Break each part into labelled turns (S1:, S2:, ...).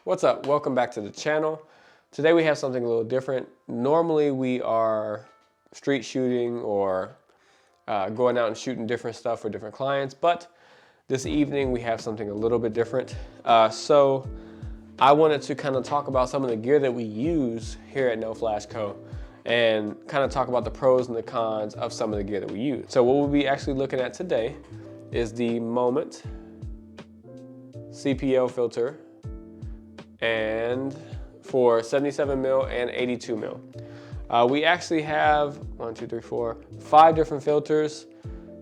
S1: What's up? Welcome back to the channel. Today we have something a little different. Normally we are street shooting or going out and shooting different stuff for different clients, but this evening we have something a little bit different. So I wanted to kind of talk about some of the gear that we use here at nxflashco and kind of talk about the pros and the cons of some of the gear that we use. So what we'll be actually looking at today is the Moment CPL filter, and for 77 mil and 82 mil. We actually have 5 different filters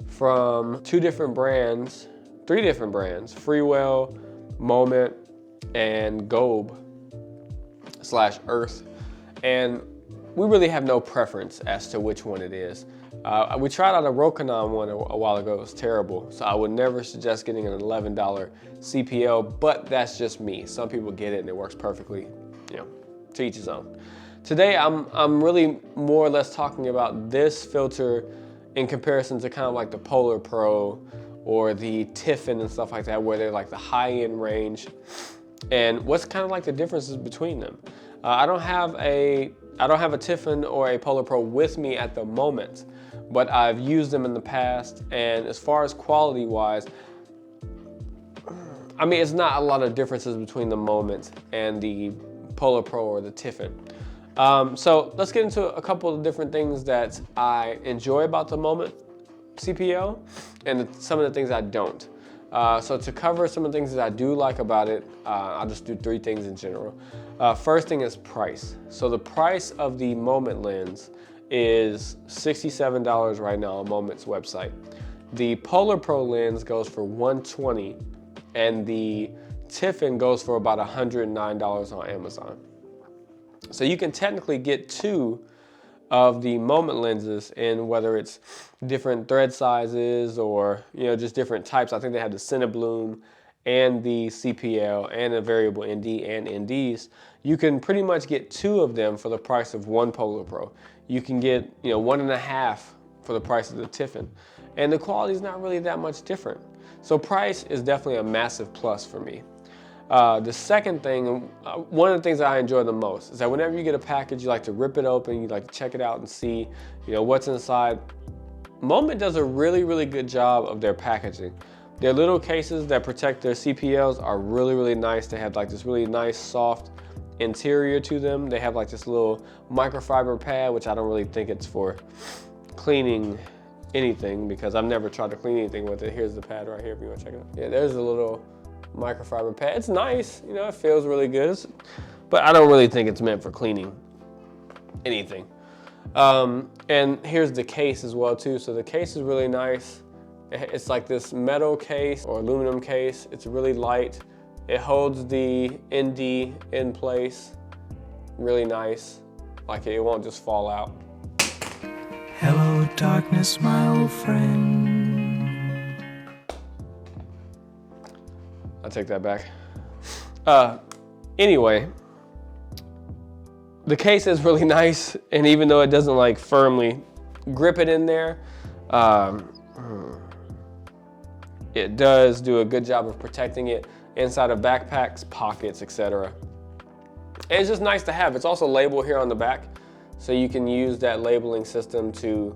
S1: from 3 different brands, Freewell, Moment, and Gobe/Earth. And we really have no preference as to which one it is. We tried out a Rokinon one a while ago. It was terrible. So I would never suggest getting an $11 CPL, but that's just me. Some people get it and it works perfectly, you know, to each his own. Today, I'm really more or less talking about this filter in comparison to kind of like the Polar Pro or the Tiffin and stuff like that, where they're like the high-end range, and what's kind of like the differences between them. I don't have a Tiffin or a Polar Pro with me at the moment, but I've used them in the past, and as far as quality wise, I mean, it's not a lot of differences between the Moment and the Polar Pro or the Tiffin. So let's get into a couple of different things that I enjoy about the Moment CPL and some of the things I don't. So to cover some of the things that I do like about it, I'll just do 3 things in general. First thing is price. So the price of the Moment lens is $67 right now on Moment's website. The Polar Pro lens goes for $120, and the Tiffin goes for about $109 on Amazon. So you can technically get 2 of the Moment lenses in, whether it's different thread sizes or, you know, just different types. I think they have the Cinebloom and the CPL and a variable ND and NDs. You can pretty much get 2 of them for the price of 1 Polar Pro. You can get, you know, 1.5 for the price of the Tiffin, and the quality is not really that much different. So price is definitely a massive plus for me. The second thing, one of the things that I enjoy the most is that whenever you get a package, you like to rip it open, you like to check it out and see, you know, what's inside. Moment does a really, really good job of their packaging. Their little cases that protect their CPLs are really, really nice. They have like this really nice, soft interior to them. They have like this little microfiber pad, which I don't really think it's for cleaning anything, because I've never tried to clean anything with it. Here's the pad right here if you want to check it out. Yeah, there's a little microfiber pad. It's nice, you know, it feels really good, but I don't really think it's meant for cleaning anything. And here's the case as well too. So the case is really nice. It's like this metal case or aluminum case. It's really light. It holds the ND in place really nice. Like it won't just fall out.
S2: Hello darkness, my old friend.
S1: I'll take that back. Anyway, the case is really nice, and even though it doesn't like firmly grip it in there, it does do a good job of protecting it inside of backpacks, pockets, etc. And it's just nice to have. It's also labeled here on the back, so you can use that labeling system to,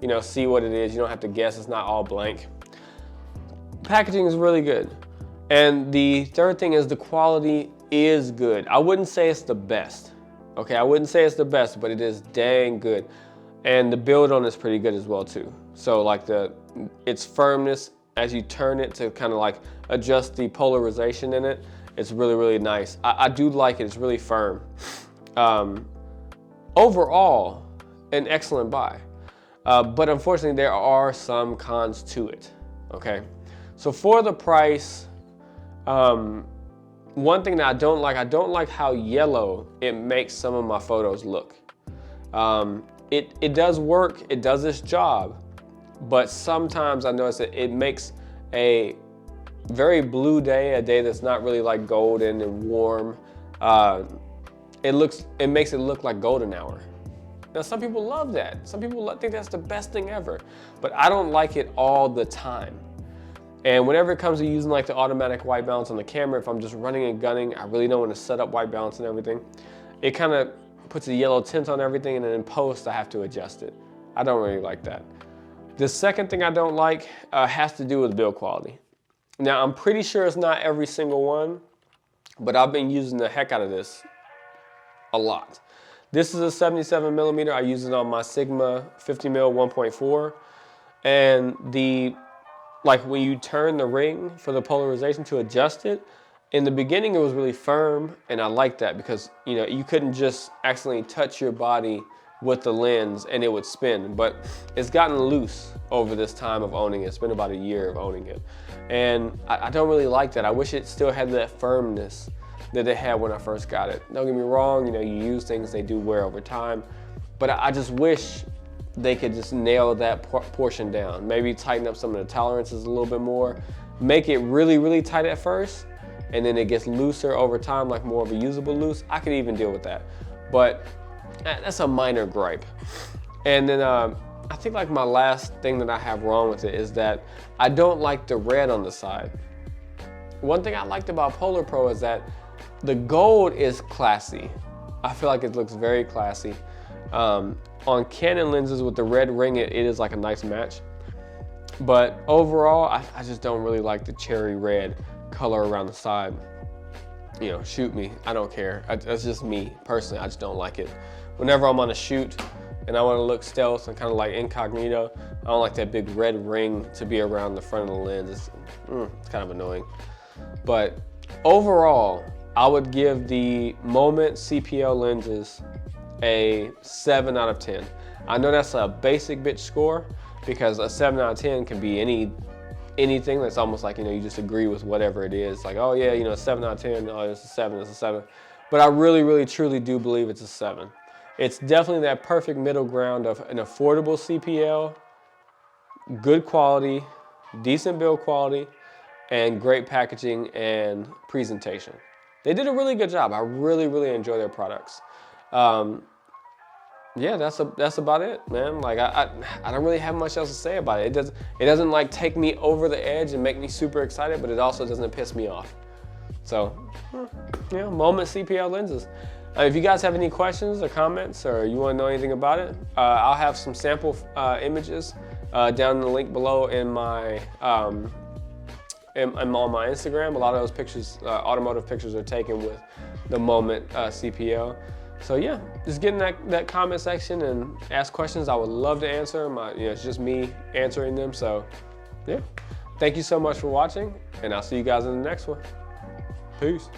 S1: you know, see what it is. You don't have to guess. It's not all blank. Packaging is really good. And the third thing is the quality is good. I wouldn't say it's the best. Okay, I wouldn't say it's the best, but it is dang good. And the build on it is pretty good as well too. So like its firmness as you turn it to kind of like adjust the polarization in it, it's really, really nice. I do like it. It's really firm. Overall, an excellent buy. But unfortunately, there are some cons to it. Okay, so for the price, one thing that I don't like how yellow it makes some of my photos look. It does work, it does its job, but sometimes I notice that it makes a very blue day, a day that's not really like golden and warm, it makes it look like golden hour. Now some people love that. Some people think that's the best thing ever, but I don't like it all the time. And whenever it comes to using like the automatic white balance on the camera, if I'm just running and gunning, I really don't want to set up white balance and everything. It kind of puts a yellow tint on everything, and then in post, I have to adjust it. I don't really like that. The second thing I don't like has to do with build quality. Now, I'm pretty sure it's not every single one, but I've been using the heck out of this a lot. This is a 77 millimeter. I use it on my Sigma 50mm 1.4. And like when you turn the ring for the polarization to adjust it, in the beginning it was really firm, and I liked that because you couldn't just accidentally touch your body with the lens and it would spin. But it's gotten loose over this time of owning it. It's been about a year of owning it. And I don't really like that. I wish it still had that firmness that it had when I first got it. Don't get me wrong, you use things, they do wear over time, but I just wish they could just nail that portion down. Maybe tighten up some of the tolerances a little bit more, make it really, really tight at first, and then it gets looser over time, like more of a usable loose. I could even deal with that, but that's a minor gripe. And then I think like my last thing that I have wrong with it is that I don't like the red on the side. One thing I liked about Polar Pro is that the gold is classy. I feel like it looks very classy. On Canon lenses with the red ring, it is like a nice match. But overall, I just don't really like the cherry red color around the side. Shoot me, I don't care. That's just me, personally, I just don't like it. Whenever I'm on a shoot and I want to look stealth and kind of like incognito, I don't like that big red ring to be around the front of the lens. It's kind of annoying. But overall, I would give the Moment CPL lenses a 7 out of 10. I know that's a basic bitch score because a 7 out of 10 can be anything that's almost like, you just agree with whatever it is. Like, oh yeah, 7 out of 10, oh, it's a 7, it's a 7. But I really, really, truly do believe it's a 7. It's definitely that perfect middle ground of an affordable CPL, good quality, decent build quality, and great packaging and presentation. They did a really good job. I really, really enjoy their products. Yeah, that's about it, man. Like I don't really have much else to say about it. It doesn't like take me over the edge and make me super excited, but it also doesn't piss me off. So, Moment CPL lenses. If you guys have any questions or comments, or you want to know anything about it, I'll have some sample images down in the link below in my on my Instagram. A lot of those pictures, automotive pictures, are taken with the Moment CPL. So yeah, just get in that comment section and ask questions. I would love to answer them. It's just me answering them. So yeah, thank you so much for watching, and I'll see you guys in the next one. Peace.